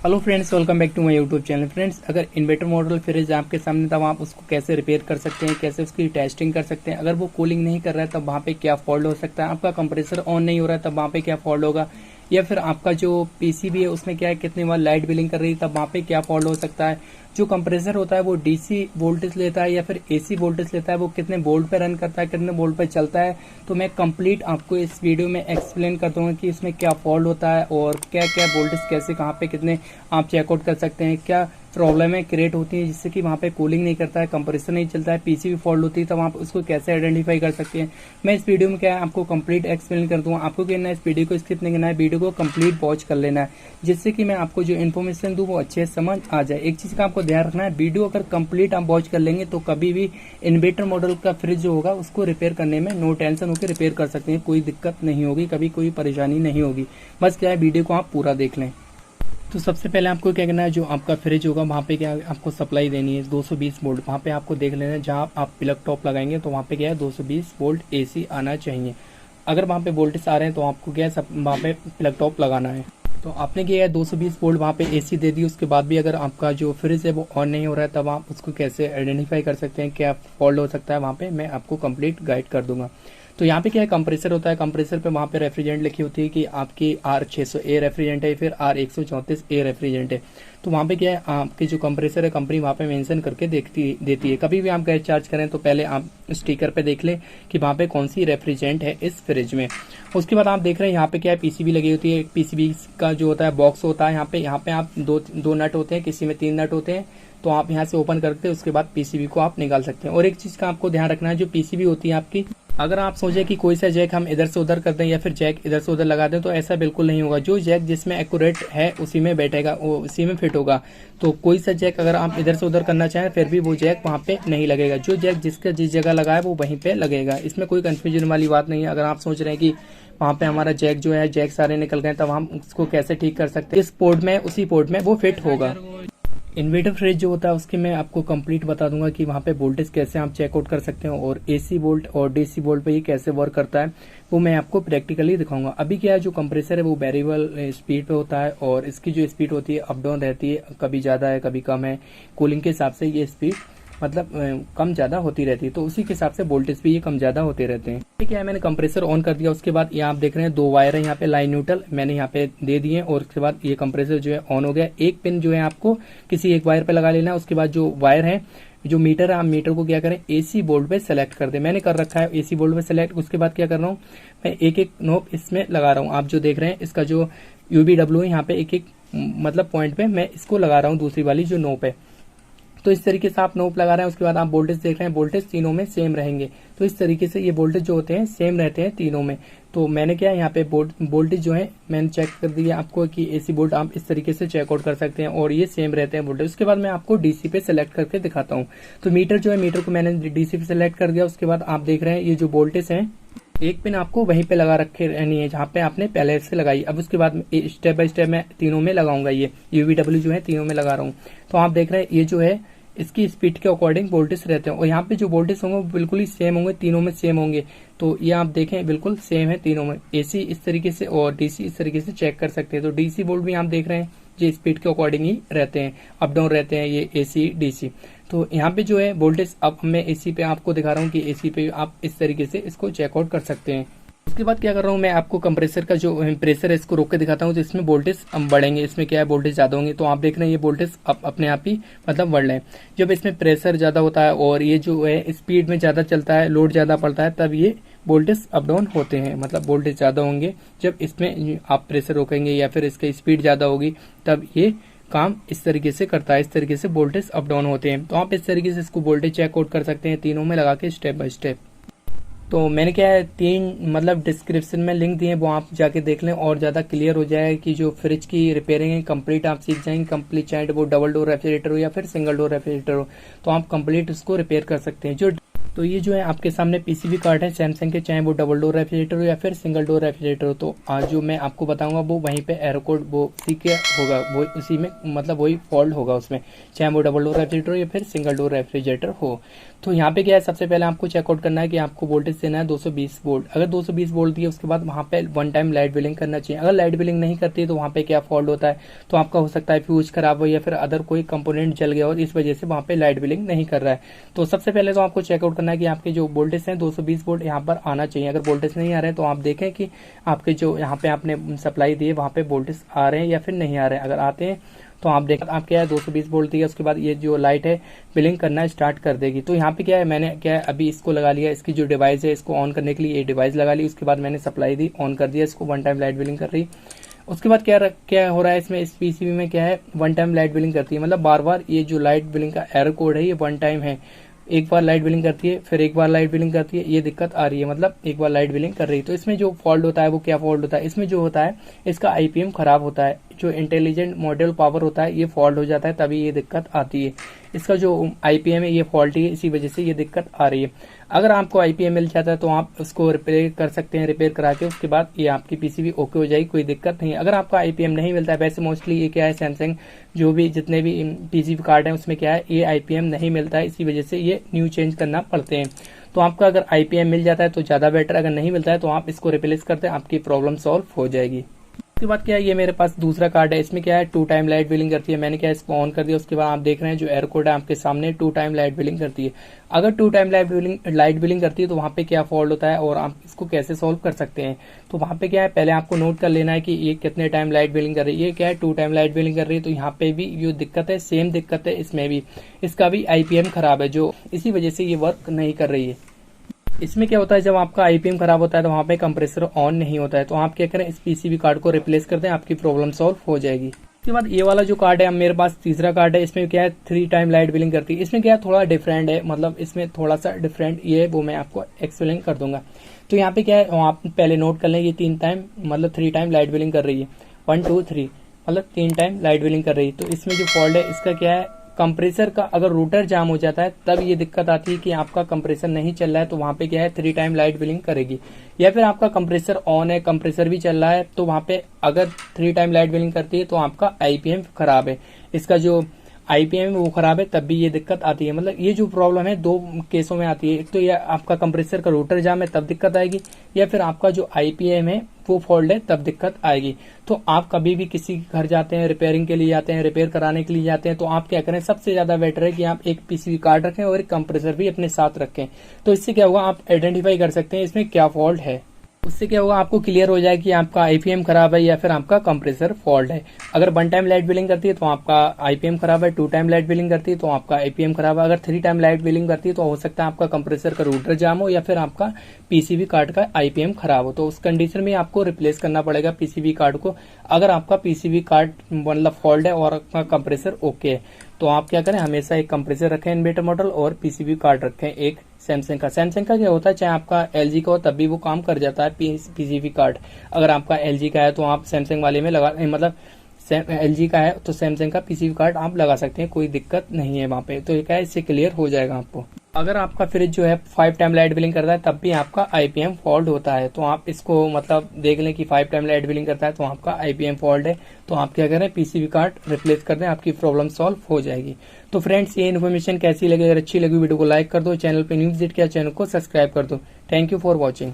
Hello friends, welcome back to my YouTube channel. Friends, अगर inverter model fridge आपके सामने तब आप उसको कैसे रिपेयर कर सकते हैं, कैसे उसकी टेस्टिंग कर सकते हैं। अगर वो कूलिंग नहीं कर रहा है तब वहाँ पे क्या फॉल्ट हो सकता है, आपका कंप्रेसर ऑन नहीं हो रहा है तब वहाँ पे क्या फॉल्ट होगा, या फिर आपका जो पीसीबी है उसमें क्या है कितनी बार लाइट बिलिंग कर रही है तब वहाँ पे क्या फॉल्ट हो सकता है। जो कंप्रेसर होता है वो डीसी वोल्टेज लेता है या फिर एसी वोल्टेज लेता है, वो कितने वोल्ट पे रन करता है, कितने वोल्ट पे चलता है। तो मैं कंप्लीट आपको इस वीडियो में एक्सप्लेन कर दूंगा कि इसमें क्या फॉल्ट होता है और क्या क्या वोल्टेज कैसे कहाँ पे कितने आप चेकआउट कर सकते हैं, क्या प्रॉब्लमें क्रिएट होती है जिससे कि वहाँ पे कूलिंग नहीं करता है, कंप्रेसर नहीं चलता है, पीसीबी फॉल्ट होती है, तब आप उसको कैसे आइडेंटिफाई कर सकते हैं। मैं इस वीडियो में क्या है आपको कंप्लीट एक्सप्लेन कर दूंगा। आपको क्या करना है, इस वीडियो को स्किप नहीं करना है, वीडियो को कंप्लीट वॉच कर लेना है जिससे कि मैं आपको जो इन्फॉर्मेशन दूं वो अच्छे से समझ आ जाए। एक चीज का आपको ध्यान रखना है, वीडियो अगर कंप्लीट आप वॉच कर लेंगे तो कभी भी इन्वर्टर मॉडल का फ्रिज जो होगा उसको रिपेयर करने में नो टेंशन होकर रिपेयर कर सकते हैं, कोई दिक्कत नहीं होगी, कभी कोई परेशानी नहीं होगी। बस क्या है, वीडियो को आप पूरा देख लें। तो सबसे पहले आपको क्या करना है, जो आपका फ्रिज होगा वहाँ पे क्या आपको सप्लाई देनी है 220 वोल्ट। वहाँ पे आपको देख लेना है जहाँ आप प्लग टॉप लगाएंगे तो वहाँ पे क्या है 220 वोल्ट एसी आना चाहिए। अगर वहाँ पे वोल्टेज आ रहे हैं तो आपको क्या है वहाँ पे प्लग टॉप लगाना है। तो आपने क्या है 220 वोल्ट वहाँ पे एसी दे दी, उसके बाद भी अगर आपका जो फ्रिज है वो ऑन नहीं हो रहा है तब आप उसको कैसे आइडेंटिफाई कर सकते हैं, क्या फॉल्ट हो सकता है, वहाँ पे मैं आपको कंप्लीट गाइड कर दूंगा। तो यहाँ पे क्या है, कंप्रेसर होता है, कंप्रेसर पे वहाँ पे रेफ्रिजरेंट लिखी होती है कि आपकी R600A रेफ्रिजरेंट है, फिर R134A रेफ्रिजरेंट है। तो वहाँ पे क्या है, आपकी जो कंप्रेसर है कंपनी वहाँ पे मेंशन करके देती है। कभी भी आप गैस चार्ज करें तो पहले आप स्टिकर पे देख लें कि वहाँ पे कौन सी रेफ्रिजरेंट है इस फ्रिज में। उसके बाद आप देख रहे हैं यहाँ पे क्या है, पीसीबी लगी होती है। पीसीबी का जो होता है बॉक्स होता है, यहाँ पे आप दो नट होते हैं, किसी में 3 नट होते हैं। तो आप यहाँ से ओपन करके उसके बाद पीसीबी को आप निकाल सकते हैं। और एक चीज का आपको ध्यान रखना है, जो पीसीबी होती है आपकी, अगर आप सोचे कि कोई सा जैक हम इधर से उधर कर दें या फिर जैक इधर से उधर लगा दें तो ऐसा बिल्कुल नहीं होगा। जो जैक जिसमें एक्यूरेट है उसी में बैठेगा, वो उसी में फिट होगा। तो कोई सा जैक अगर आप इधर से उधर करना चाहें फिर भी वो जैक वहाँ पे नहीं लगेगा। जो जैक जिसका जिस जगह लगा है वो वहीं पे लगेगा। इसमें कोई कंफ्यूजन वाली बात नहीं है। अगर आप सोच रहे हैं कि वहाँ पे हमारा जैक जो है जैक सारे निकल गए तब हम उसको कैसे ठीक कर सकते हैं, इस पोर्ट में उसी पोर्ट में वो फिट होगा। इन्वर्टर फ्रिज जो होता है उसके मैं आपको कंप्लीट बता दूंगा कि वहाँ पे वोल्टेज कैसे आप चेकआउट कर सकते हैं और एसी वोल्ट और डीसी वोल्ट पे ये कैसे वर्क करता है वो मैं आपको प्रैक्टिकली दिखाऊंगा। अभी क्या है, जो कंप्रेसर है वो वेरिएबल स्पीड पे होता है और इसकी जो स्पीड होती है अप डाउन रहती है, कभी ज्यादा है कभी कम है। कूलिंग के हिसाब से ये स्पीड मतलब कम ज्यादा होती रहती है, तो उसी के हिसाब से वोल्टेज भी ये कम ज्यादा होते रहते हैं। ठीक है, मैंने कंप्रेसर ऑन कर दिया। उसके बाद ये आप देख रहे हैं 2 वायर है यहाँ पे, लाइन न्यूट्रल मैंने यहाँ पे दे दिए और उसके बाद ये कंप्रेसर जो है ऑन हो गया। एक पिन जो है आपको किसी एक वायर पे लगा लेना है। उसके बाद जो वायर है, जो मीटर है, आप मीटर को क्या करें एसी वोल्ट पे सेलेक्ट कर दे। मैंने कर रखा है एसी वोल्ट पे सेलेक्ट। उसके बाद क्या कर रहा हूँ, मैं एक एक नोब इसमें लगा रहा हूँ। आप जो देख रहे हैं इसका जो UVW है यहाँ पे एक एक मतलब पॉइंट पे मैं इसको लगा रहा हूँ, दूसरी वाली जो नोब है। तो इस तरीके से आप नोब लगा रहे हैं। उसके बाद आप वोल्टेज देख रहे हैं, वोल्टेज तीनों में सेम रहेंगे। तो इस तरीके से ये वोल्टेज जो होते हैं सेम रहते हैं तीनों में। तो मैंने क्या यहाँ पे वोल्टेज जो है मैंने चेक कर दिया आपको कि एसी वोल्ट आप इस तरीके से चेकआउट कर सकते हैं और ये सेम रहते हैं वोल्टेज। उसके बाद मैं आपको डीसी पे सेलेक्ट करके दिखाता हूँ। तो मीटर जो है, मीटर को मैंने डीसी पे सेलेक्ट कर दिया। उसके बाद आप देख रहे हैं ये जो वोल्टेज है, एक पिन आपको वहीं पे लगा रखे रहनी है जहाँ पे आपने पहले से लगाई। अब उसके बाद स्टेप बाय स्टेप मैं तीनों में लगाऊंगा। ये UVW जो है तीनों में लगा रहा हूँ। तो आप देख रहे हैं ये जो है इसकी स्पीड के अकॉर्डिंग वोल्टेज रहते हैं और यहाँ पे जो वोल्टेज होंगे वो बिल्कुल ही सेम होंगे, तीनों में सेम होंगे। तो ये आप देखें बिल्कुल सेम है तीनों में। एसी इस तरीके से और डीसी इस तरीके से चेक कर सकते हैं। तो डीसी वोल्ट भी आप देख रहे हैं ये स्पीड के अकॉर्डिंग ही रहते हैं, अप डाउन रहते हैं ये एसी डीसी। तो यहाँ पे जो है वोल्टेज, अब मैं एसी पे आपको दिखा रहा हूँ कि एसी पे आप इस तरीके से इसको चेकआउट कर सकते हैं। उसके बाद क्या कर रहा हूँ, मैं आपको कंप्रेसर का जो प्रेशर है इसको रोक के दिखाता हूँ। तो इसमें वोल्टेज बढ़ेंगे, इसमें क्या है वोल्टेज ज्यादा होंगे। तो आप देख रहे हैं ये वोल्टेज अपने आप ही मतलब बढ़ रहे हैं। जब इसमें प्रेशर ज्यादा होता है और ये जो है स्पीड में ज्यादा चलता है, लोड ज्यादा पड़ता है, तब ये वोल्टेज अप डाउन होते हैं, मतलब वोल्टेज ज्यादा होंगे। जब इसमें आप प्रेशर रोकेंगे या फिर इसकी स्पीड ज्यादा होगी तब ये काम इस तरीके से करता है, इस तरीके से वोल्टेज अप डाउन होते हैं। तो आप इस तरीके से इसको वोल्टेज चेकआउट कर सकते हैं तीनों में लगा के स्टेप बाय स्टेप। तो मैंने क्या है 3 मतलब डिस्क्रिप्शन में लिंक दिए, वो आप जाके देख लें और ज़्यादा क्लियर हो जाए कि जो फ्रिज की रिपेयरिंग है कंप्लीट आप सीख जाएंगे। कंप्लीट चाहे वो डबल डोर रेफ्रिजरेटर हो या फिर सिंगल डोर रेफ्रिजरेटर हो, तो आप कंप्लीट उसको रिपेयर कर सकते हैं। जो तो ये जो है आपके सामने पीसीबी कार्ड है सैमसंग के, चाहे वो डबल डोर रेफ्रिजरेटर हो या फिर सिंगल डोर रेफ्रिजरेटर हो। तो आज जो मैं आपको बताऊंगा वो वहीं पे एरर कोड वो उसी के होगा, वो उसी में मतलब वही फॉल्ट होगा उसमें, चाहे वो डबल डोर रेफ्रिजरेटर हो या फिर सिंगल डोर रेफ्रिजरेटर हो। तो यहाँ पे क्या है, सबसे पहले आपको चेकआउट करना है कि आपको वोल्टेज देना है 220 वोल्ट। अगर 220 वोल्ट दिए उसके बाद वहाँ पे वन टाइम लाइट बिलिंग करना चाहिए। अगर लाइट बिलिंग नहीं करती है तो वहाँ पे क्या फॉल्ट होता है, तो आपका हो सकता है फ्यूज खराब हो या फिर अदर कोई कंपोनेंट जल गया हो, इस वजह से वहाँ पे लाइट बिलिंग नहीं कर रहा है। तो सबसे पहले तो आपको चेकआउट करना है कि आपके जो वोल्टेज है 220 वोल्ट यहाँ पर आना चाहिए। अगर वोल्टेज नहीं आ रहे हैं तो आप देखें कि आपके जो यहाँ पे आपने सप्लाई दी है वहाँ पे वोल्टेज आ रहे हैं या फिर नहीं आ रहे हैं। अगर आते हैं तो आप देखें आप क्या है 220 वोल्ट दिया, उसके बाद ये जो लाइट है बिलिंग करना स्टार्ट कर देगी। तो यहाँ पे क्या है, मैंने क्या है अभी इसको लगा लिया, इसकी जो डिवाइस है इसको ऑन करने के लिए ये डिवाइस लगा ली, उसके बाद मैंने सप्लाई दी, ऑन कर दिया इसको, वन टाइम लाइट बिलिंग कर रही। उसके बाद क्या हो रहा है इसमें, इस पीसीबी में क्या है वन टाइम लाइट बिलिंग करती है, मतलब बार बार ये जो लाइट बिलिंग का एरर कोड है ये वन टाइम है। एक बार लाइट बिलिंग करती है फिर एक बार लाइट बिलिंग करती है, ये दिक्कत आ रही है, मतलब एक बार लाइट बिलिंग कर रही है। तो इसमें जो फॉल्ट होता है वो क्या फॉल्ट होता है, इसमें जो होता है इसका आईपीएम खराब होता है, जो इंटेलिजेंट मॉड्यूल पावर होता है ये फॉल्ट हो जाता है, तभी ये दिक्कत आती है। इसका जो आईपीएम है ये फॉल्टी है, इसी वजह से ये दिक्कत आ रही है। अगर आपको आईपीएम मिल जाता है तो आप उसको रिपेयर कर सकते हैं, रिपेयर करा के उसके बाद ये आपकी पीसीबी ओके हो जाएगी, कोई दिक्कत नहीं है। अगर आपका आईपीएम नहीं मिलता है, वैसे मोस्टली ये क्या है सैमसंग जो भी जितने भी पीसीबी कार्ड है उसमें क्या है ये आईपीएम नहीं मिलता है, इसी वजह से ये न्यू चेंज करना पड़ते हैं। तो आपका अगर आईपीएम मिल जाता है तो ज्यादा बेटर, अगर नहीं मिलता है तो आप इसको रिप्लेस करते हैं, आपकी प्रॉब्लम सॉल्व हो जाएगी। उसके बाद क्या है, ये मेरे पास दूसरा कार्ड है, इसमें क्या है 2 टाइम लाइट बिलिंग करती है। मैंने क्या है इसको ऑन कर दिया, उसके बाद आप देख रहे हैं जो एरर कोड है आपके सामने 2 टाइम लाइट बिलिंग करती है। अगर 2 टाइम लाइट बिलिंग करती है तो वहाँ पे क्या फॉल्ट होता है और आप इसको कैसे सॉल्व कर सकते हैं। तो वहाँ पे क्या है, पहले आपको नोट कर लेना है कि ये कितने टाइम लाइट बिलिंग कर रही है। ये क्या है 2 टाइम लाइट बिलिंग कर रही है, तो यहाँ पे भी जो दिक्कत है सेम दिक्कत है इसमें भी, इसका भी आईपीएम खराब है, जो इसी वजह से ये वर्क नहीं कर रही है। इसमें क्या होता है, जब आपका आईपीएम खराब होता है तो वहाँ पे कंप्रेसर ऑन नहीं होता है, तो आप क्या करें इस पीसीबी कार्ड को रिप्लेस कर दें, आपकी प्रॉब्लम सॉल्व हो जाएगी। उसके बाद ये वाला जो कार्ड है मेरे पास तीसरा कार्ड है, इसमें क्या है 3 टाइम लाइट बिलिंग करती है। इसमें क्या है थोड़ा डिफरेंट है, मतलब इसमें थोड़ा सा डिफरेंट ये है, वो मैं आपको एक्सप्लेन कर दूंगा। तो यहाँ पे क्या है आप पहले नोट कर लें, ये 3 टाइम मतलब 3 टाइम लाइट बिलिंग कर रही है, 1 2 3 मतलब 3 टाइम लाइट बिलिंग कर रही है। तो इसमें जो फॉल्ट है इसका क्या है, कंप्रेसर का अगर रूटर जाम हो जाता है तब ये दिक्कत आती है कि आपका कंप्रेसर नहीं चल रहा है, तो वहां पे क्या है 3 टाइम लाइट बिलिंग करेगी। या फिर आपका कंप्रेसर ऑन है, कंप्रेसर भी चल रहा है, तो वहां पे अगर 3 टाइम लाइट बिलिंग करती है तो आपका आईपीएम खराब है, इसका जो आईपीएम वो खराब है, तब भी ये दिक्कत आती है। मतलब ये जो प्रॉब्लम है 2 केसों में आती है, एक तो ये आपका कंप्रेसर का रूटर जाम है तब दिक्कत आएगी, या फिर आपका जो आईपीएम है वो फॉल्ट है तब दिक्कत आएगी। तो आप कभी भी किसी के घर जाते हैं, रिपेयरिंग के लिए जाते हैं, रिपेयर कराने के लिए जाते हैं, तो आप क्या करें, सबसे ज्यादा बेटर है कि आप एक पीसीबी कार्ड रखें और एक कंप्रेसर भी अपने साथ रखें। तो इससे क्या होगा, आप आइडेंटिफाई कर सकते हैं इसमें क्या फॉल्ट है। उससे क्या होगा, आपको क्लियर हो जाए कि आपका आईपीएम खराब है या फिर आपका कंप्रेसर फॉल्ट है। अगर 1 टाइम लाइट बिलिंग करती है तो आपका आईपीएम खराब है, 2 टाइम लाइट बिलिंग करती है तो आपका आईपीएम खराब है, अगर 3 टाइम लाइट बिलिंग करती है तो हो सकता है आपका कंप्रेसर का रूटर जाम हो या फिर आपका पीसीबी कार्ड का आईपीएम खराब हो। तो उस कंडीशन में आपको रिप्लेस करना पड़ेगा पीसीबी कार्ड को, अगर आपका पीसीबी कार्ड मतलब फॉल्ट है और आपका कंप्रेसर ओके है। तो आप क्या करें, हमेशा एक कंप्रेसर रखें इन्वर्टर मॉडल और पीसीबी कार्ड रखें एक सैमसंग का। सैमसंग का क्या होता है, चाहे आपका एलजी का हो तब भी वो काम कर जाता है पीसीबी कार्ड। अगर आपका एलजी का है तो आप सैमसंग वाले में लगा, मतलब एलजी का है तो सैमसंग का पीसीबी कार्ड आप लगा सकते हैं, कोई दिक्कत नहीं है वहां पे। तो ये क्या है, इससे क्लियर हो जाएगा आपको। अगर आपका फ्रिज जो है 5 टाइम लाइट बिलिंग करता है तब भी आपका आईपीएम फॉल्ट होता है, तो आप इसको मतलब देख लें कि 5 टाइम लाइट बिलिंग करता है तो आपका आईपीएम फॉल्ट है, तो आप क्या करें पीसीबी कार्ड रिप्लेस कर दें, आपकी प्रॉब्लम सॉल्व हो जाएगी। तो फ्रेंड्स ये इन्फॉर्मेशन कैसी लगी, अगर अच्छी लगी वीडियो को लाइक कर दो, चैनल पे न्यू विजिट किया चैनल को सब्सक्राइब कर दो। Thank you for watching.